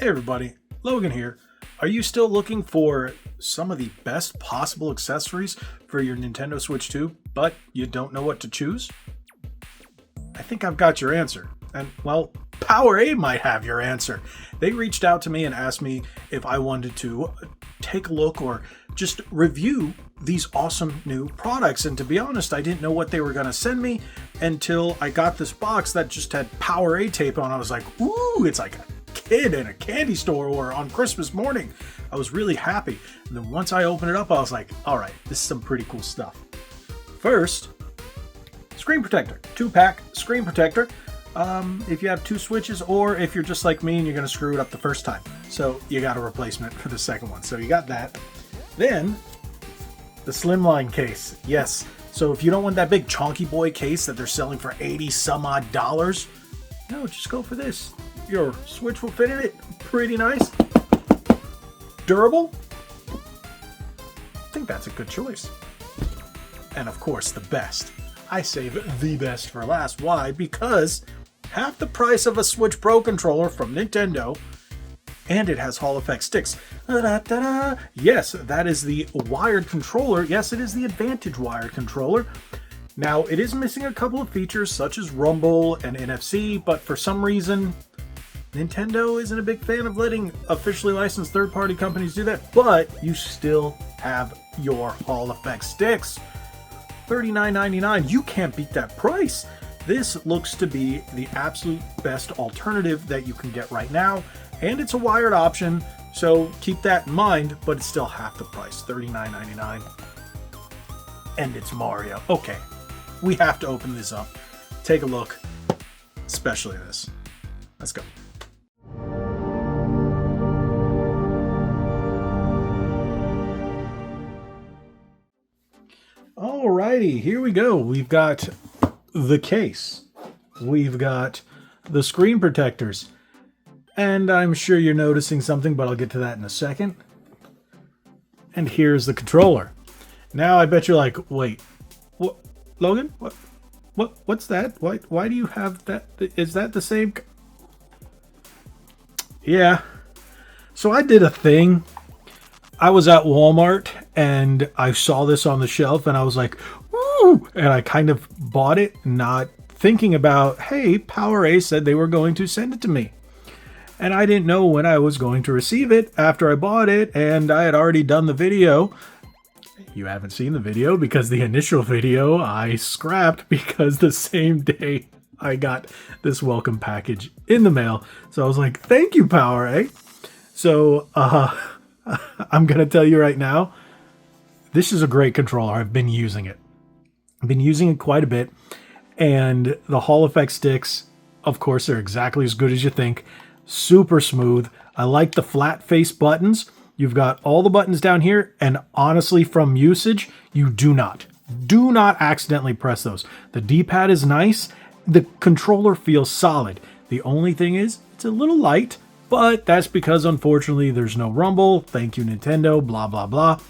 Hey everybody, Logan here. Are you still looking for some of the best possible accessories for your Nintendo Switch 2, but you don't know what to choose? I think I've got your answer. And, well, PowerA might have your answer. They reached out to me and asked me if I wanted to take a look or just review these awesome new products. And to be honest, I didn't know what they were going to send me until I got this box that just had PowerA tape on. I was like, ooh, it's like a kid in a candy store or on Christmas morning. I was really happy. And then once I opened it up, I was like, all right, this is some pretty cool stuff. First, screen protector, 2-pack screen protector. If you have two switches, or if you're just like me and you're going to screw it up the first time. So you got a replacement for the second one. So you got that. Then the slimline case. Yes. So if you don't want that big chonky boy case that they're selling for $80 some odd, no, just go for this. Your Switch will fit in it. Pretty nice. Durable. I think that's a good choice. And of course, the best. I save the best for last. Why? Because half the price of a Switch Pro controller from Nintendo, and it has Hall effect sticks. Da-da-da-da. Yes, that is the wired controller. Yes, it is the Advantage Wired Controller. Now, it is missing a couple of features such as Rumble and NFC, but for some reason, Nintendo isn't a big fan of letting officially licensed third-party companies do that, but you still have your Hall effect sticks. $39.99. You can't beat that price. This looks to be the absolute best alternative that you can get right now, and it's a wired option, so keep that in mind, but it's still half the price, $39.99. And it's Mario. Okay, we have to open this up. Take a look, especially this. Let's go. Alrighty, here we go. We've got the case. We've got the screen protectors. And I'm sure you're noticing something, but I'll get to that in a second. And here's the controller. Now I bet you're like, wait, what, Logan? What's that? Why do you have that? Is that the same? Yeah. So I did a thing. I was at Walmart and I saw this on the shelf and I was like, woo! And I kind of bought it, not thinking about, hey, PowerA said they were going to send it to me. And I didn't know when I was going to receive it after I bought it, and I had already done the video. You haven't seen the video because the initial video I scrapped because the same day I got this welcome package in the mail. So I was like, thank you, PowerA. So, I'm going to tell you right now, this is a great controller. I've been using it. I've been using it quite a bit. And the Hall effect sticks, of course, are exactly as good as you think. Super smooth. I like the flat face buttons. You've got all the buttons down here. And honestly, from usage, you do not accidentally press those. The D-pad is nice. The controller feels solid. The only thing is, it's a little light. But that's because, unfortunately, there's no rumble. Thank you, Nintendo, blah, blah, blah.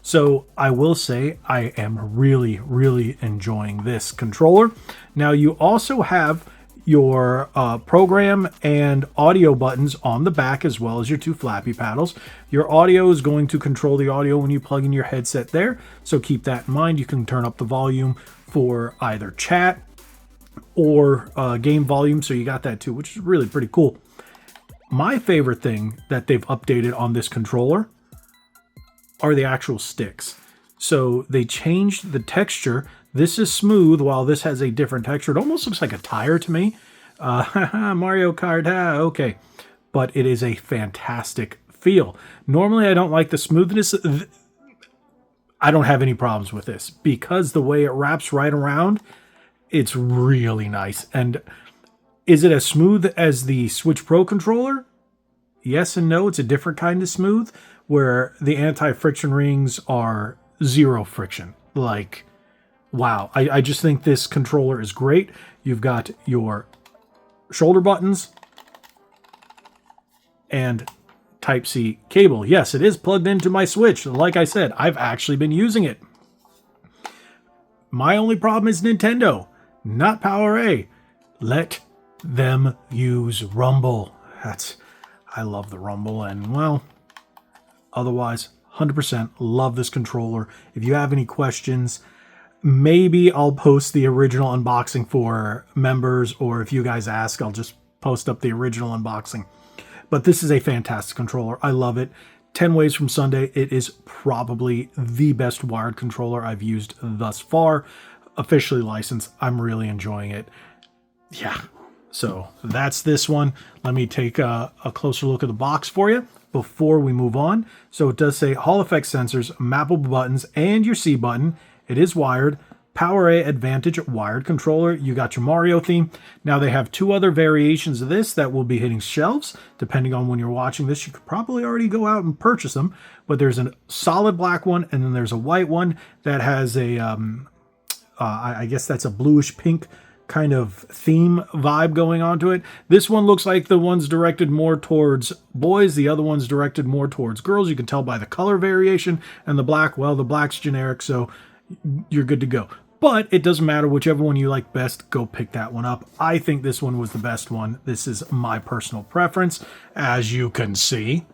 So I will say I am really, really enjoying this controller. Now, you also have your program and audio buttons on the back, as well as your two flappy paddles. Your audio is going to control the audio when you plug in your headset there. So keep that in mind. You can turn up the volume for either chat or game volume. So you got that too, which is really pretty cool. My favorite thing that they've updated on this controller are the actual sticks. So they changed the texture. This is smooth while this has a different texture. It almost looks like a tire to me. Mario Kart, okay. But it is a fantastic feel. Normally I don't like the smoothness. I don't have any problems with this because the way it wraps right around, it's really nice. And is it as smooth as the Switch Pro controller? Yes and no. It's a different kind of smooth, where the anti-friction rings are zero friction. Like, wow. I just think this controller is great. You've got your shoulder buttons and Type-C cable. Yes, it is plugged into my Switch. Like I said, I've actually been using it. My only problem is Nintendo, not PowerA. Let them use Rumble. I love the rumble, and well, otherwise, 100% love this controller. If you have any questions, maybe I'll post the original unboxing for members, or if you guys ask, I'll just post up the original unboxing. But this is a fantastic controller. I love it. 10 ways from Sunday. It is probably the best wired controller I've used thus far. Officially licensed. I'm really enjoying it. Yeah. So that's this one. Let me take a closer look at the box for you before we move on. So it does say Hall effect sensors, mappable buttons, and your C button. It is wired. PowerA Advantage Wired Controller. You got your Mario theme. Now they have 2 other variations of this that will be hitting shelves. Depending on when you're watching this, you could probably already go out and purchase them. But there's a solid black one, and then there's a white one that has a, I guess that's a bluish pink kind of theme vibe going on to it. This one looks like the one's directed more towards boys. The other one's directed more towards girls. You can tell by the color variation, and the black, well, the black's generic, so you're good to go. But it doesn't matter. Whichever one you like best, go pick that one up. I think this one was the best one. This is my personal preference, as you can see.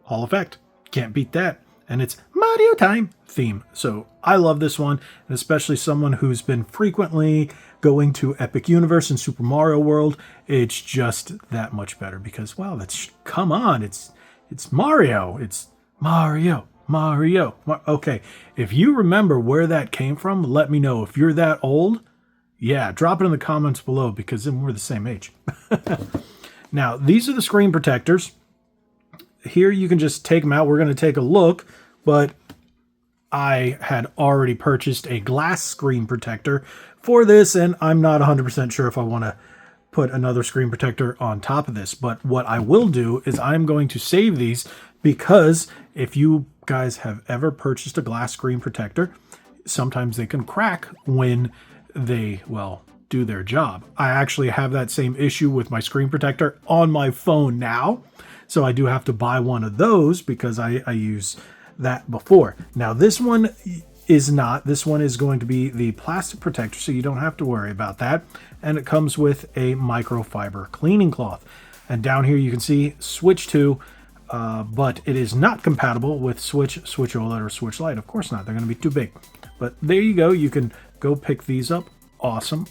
Hall effect. Can't beat that. And it's Mario time theme. So I love this one, and especially someone who's been frequently going to Epic Universe and Super Mario World. It's just that much better because, well, that's, come on. It's Mario. It's Mario. Okay, if you remember where that came from, let me know. If you're that old, yeah, drop it in the comments below, because then we're the same age. Now, these are the screen protectors. Here you can just take them out. We're going to take a look, but I had already purchased a glass screen protector for this, and I'm not 100% sure if I want to put another screen protector on top of this. But what I will do is I'm going to save these, because if you guys have ever purchased a glass screen protector, sometimes they can crack when they, well, do their job. I actually have that same issue with my screen protector on my phone now, so I do have to buy one of those because I use that before. Now this one is not. This one is going to be the plastic protector, so you don't have to worry about that, and it comes with a microfiber cleaning cloth. And down here you can see switch 2, but it is not compatible with Switch OLED, or Switch Lite. Of course not. They're going to be too big. But there you go. You can go pick these up. Awesome.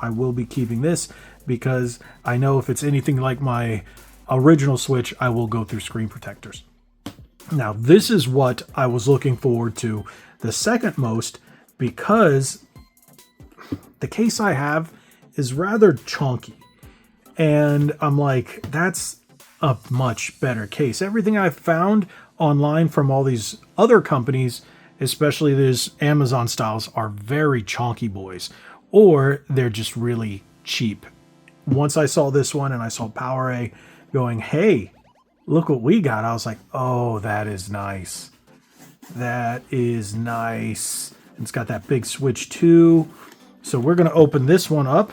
I will be keeping this because I know if it's anything like my original Switch, I will go through screen protectors. Now, this is what I was looking forward to the second most, because the case I have is rather chunky. And I'm like, that's a much better case. Everything I've found online from all these other companies, especially these Amazon styles, are very chonky boys, or they're just really cheap. Once I saw this one and I saw PowerA going, hey, look what we got, I was like, oh, that is nice. That is nice. It's got that big switch too. So we're going to open this one up.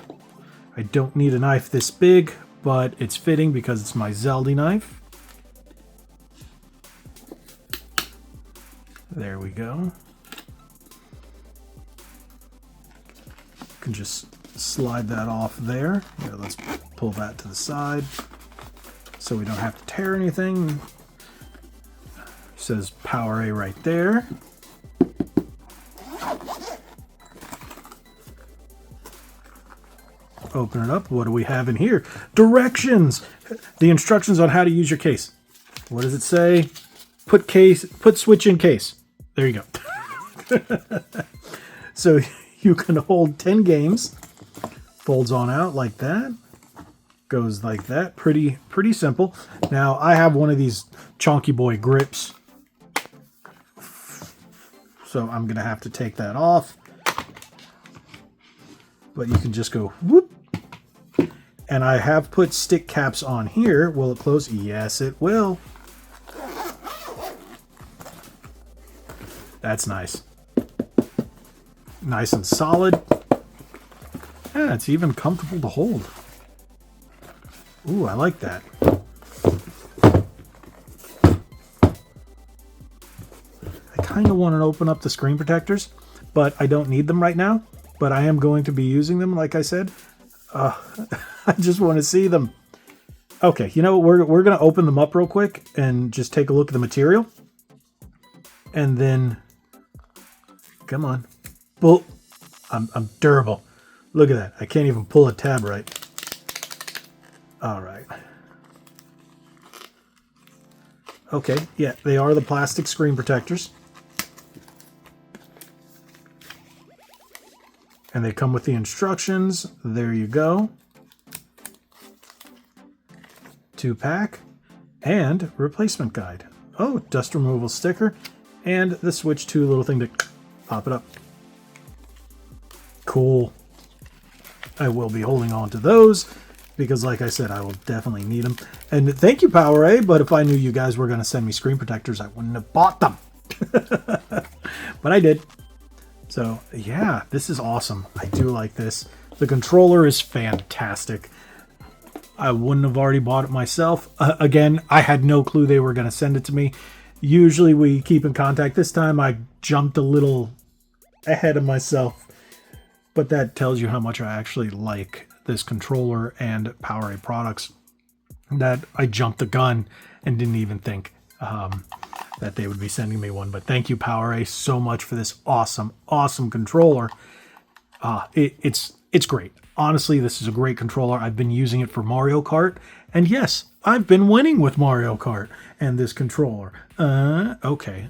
I don't need a knife this big, but it's fitting because it's my Zelda knife. There we go. You can just slide that off there. Here, let's pull that to the side so we don't have to tear anything. It says PowerA right there. Open it up. What do we have in here? Directions. The instructions on how to use your case. What does it say? Put switch in case. There you go. So you can hold 10 games. Folds on out like that. Goes like that. Pretty simple. Now I have one of these chonky boy grips, so I'm gonna have to take that off. But you can just go whoop. And I have put stick caps on here. Will it close? Yes, it will. That's nice. Nice and solid. Yeah, it's even comfortable to hold. Ooh, I like that. I kind of want to open up the screen protectors, but I don't need them right now. But I am going to be using them, like I said. I just want to see them. Okay, you know, we're going to open them up real quick and just take a look at the material. And then, come on. Well, I'm durable. Look at that. I can't even pull a tab right. All right. Okay, yeah, they are the plastic screen protectors. And they come with the instructions. There you go. 2-pack and replacement guide. Oh, dust removal sticker and the switch 2 little thing to pop it up. Cool. I will be holding on to those because, like I said, I will definitely need them. And thank you, PowerA, but if I knew you guys were going to send me screen protectors, I wouldn't have bought them. But I did. So, yeah, this is awesome. I do like this. The controller is fantastic. I wouldn't have already bought it myself. Again, I had no clue they were going to send it to me. Usually we keep in contact. This time I jumped a little ahead of myself. But that tells you how much I actually like this controller and PowerA products. That I jumped the gun and didn't even think that they would be sending me one. But thank you, PowerA, so much for this awesome controller. It's great. Honestly, this is a great controller. I've been using it for Mario Kart. And yes, I've been winning with Mario Kart and this controller. Okay.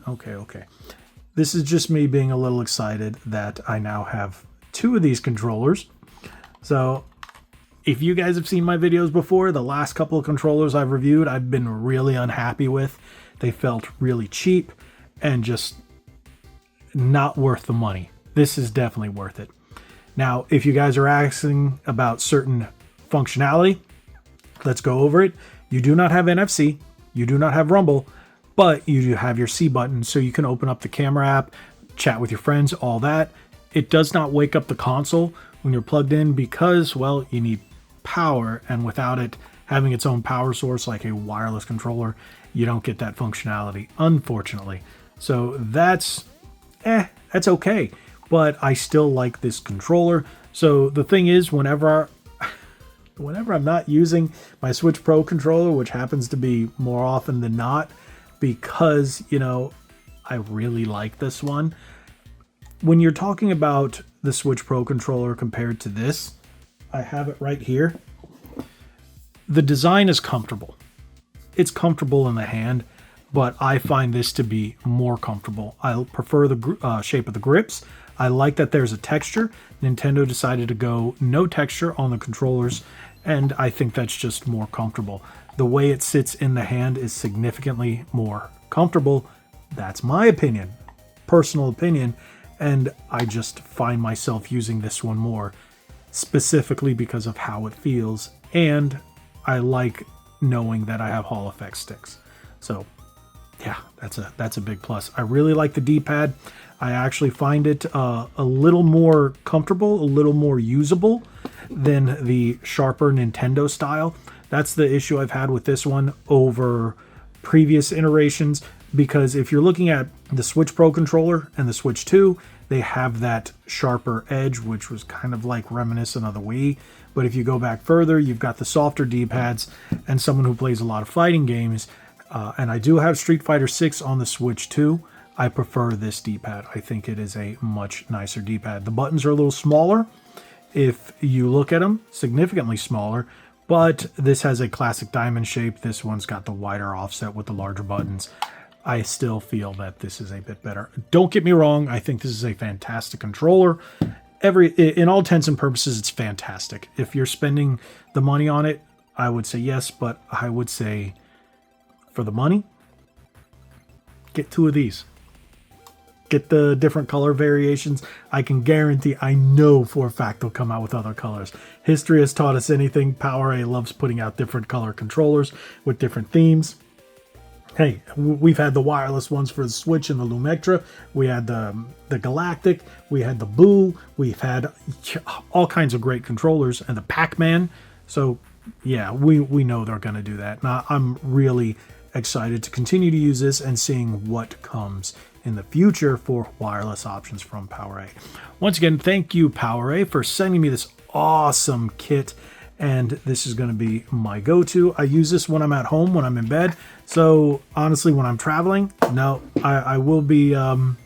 This is just me being a little excited that I now have 2 of these controllers. So if you guys have seen my videos before, the last couple of controllers I've reviewed, I've been really unhappy with. They felt really cheap and just not worth the money. This is definitely worth it. Now, if you guys are asking about certain functionality, let's go over it. You do not have NFC, you do not have rumble, but you do have your C button, so you can open up the camera app, chat with your friends, all that. It does not wake up the console when you're plugged in because, well, you need power, and without it having its own power source like a wireless controller, you don't get that functionality, unfortunately. So that's okay. But I still like this controller. So the thing is, whenever I'm not using my Switch Pro controller, which happens to be more often than not, because, you know, I really like this one. When you're talking about the Switch Pro controller compared to this, I have it right here. The design is comfortable. It's comfortable in the hand, but I find this to be more comfortable. I prefer the shape of the grips. I like that there's a texture. Nintendo decided to go no texture on the controllers, and I think that's just more comfortable. The way it sits in the hand is significantly more comfortable. That's my opinion, personal opinion, and I just find myself using this one more, specifically because of how it feels, and I like knowing that I have Hall effect sticks. So yeah, that's a big plus. I really like the D-pad. I actually find it a little more comfortable, a little more usable than the sharper Nintendo style. That's the issue I've had with this one over previous iterations, because if you're looking at the Switch Pro controller and the Switch 2, they have that sharper edge, which was kind of like reminiscent of the Wii. But if you go back further, you've got the softer D-pads, and someone who plays a lot of fighting games, and I do have Street Fighter 6 on the Switch 2, I prefer this D-pad. I think it is a much nicer D-pad. The buttons are a little smaller. If you look at them, significantly smaller, but this has a classic diamond shape. This one's got the wider offset with the larger buttons. I still feel that this is a bit better. Don't get me wrong. I think this is a fantastic controller. In all intents and purposes, it's fantastic. If you're spending the money on it, I would say yes, but I would say for the money, get 2 of these. Get the different color variations. I can guarantee, I know for a fact they'll come out with other colors. History has taught us anything. PowerA loves putting out different color controllers with different themes. Hey, we've had the wireless ones for the Switch and the Lumectra. We had the Galactic. We had the Boo. We've had all kinds of great controllers, and the Pac-Man. So yeah, we know they're going to do that. Now, I'm really excited to continue to use this and seeing what comes in the future for wireless options from PowerA. Once again, thank you, PowerA, for sending me this awesome kit. and this is going to be my go-to. I use this when I'm at home, when I'm in bed. So honestly, when I'm traveling, no, I will be in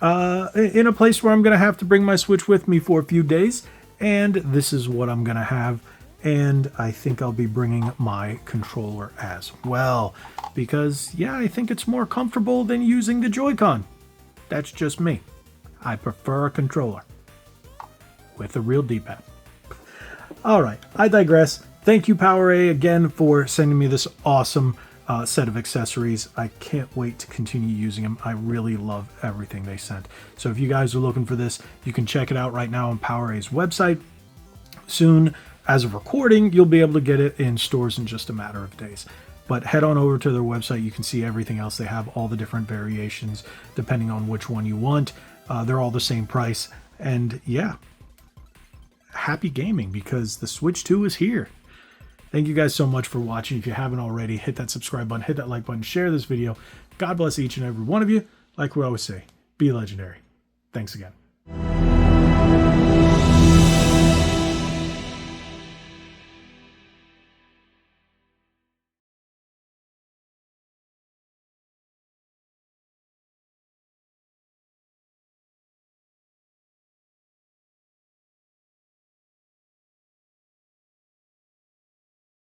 a place where I'm going to have to bring my Switch with me for a few days, and this is what I'm going to have. And I think I'll be bringing my controller as well, because yeah, I think it's more comfortable than using the Joy-Con. That's just me. I prefer a controller with a real D-pad. All right, I digress. Thank you, PowerA, again for sending me this awesome set of accessories. I can't wait to continue using them. I really love everything they sent. So if you guys are looking for this, you can check it out right now on PowerA's website. Soon, as of recording, you'll be able to get it in stores in just a matter of days. But head on over to their website. You can see everything else. They have all the different variations depending on which one you want. They're all the same price. And yeah, happy gaming, because the Switch 2 is here. Thank you guys so much for watching. If you haven't already, hit that subscribe button, hit that like button, share this video. God bless each and every one of you. Like we always say, be legendary. Thanks again.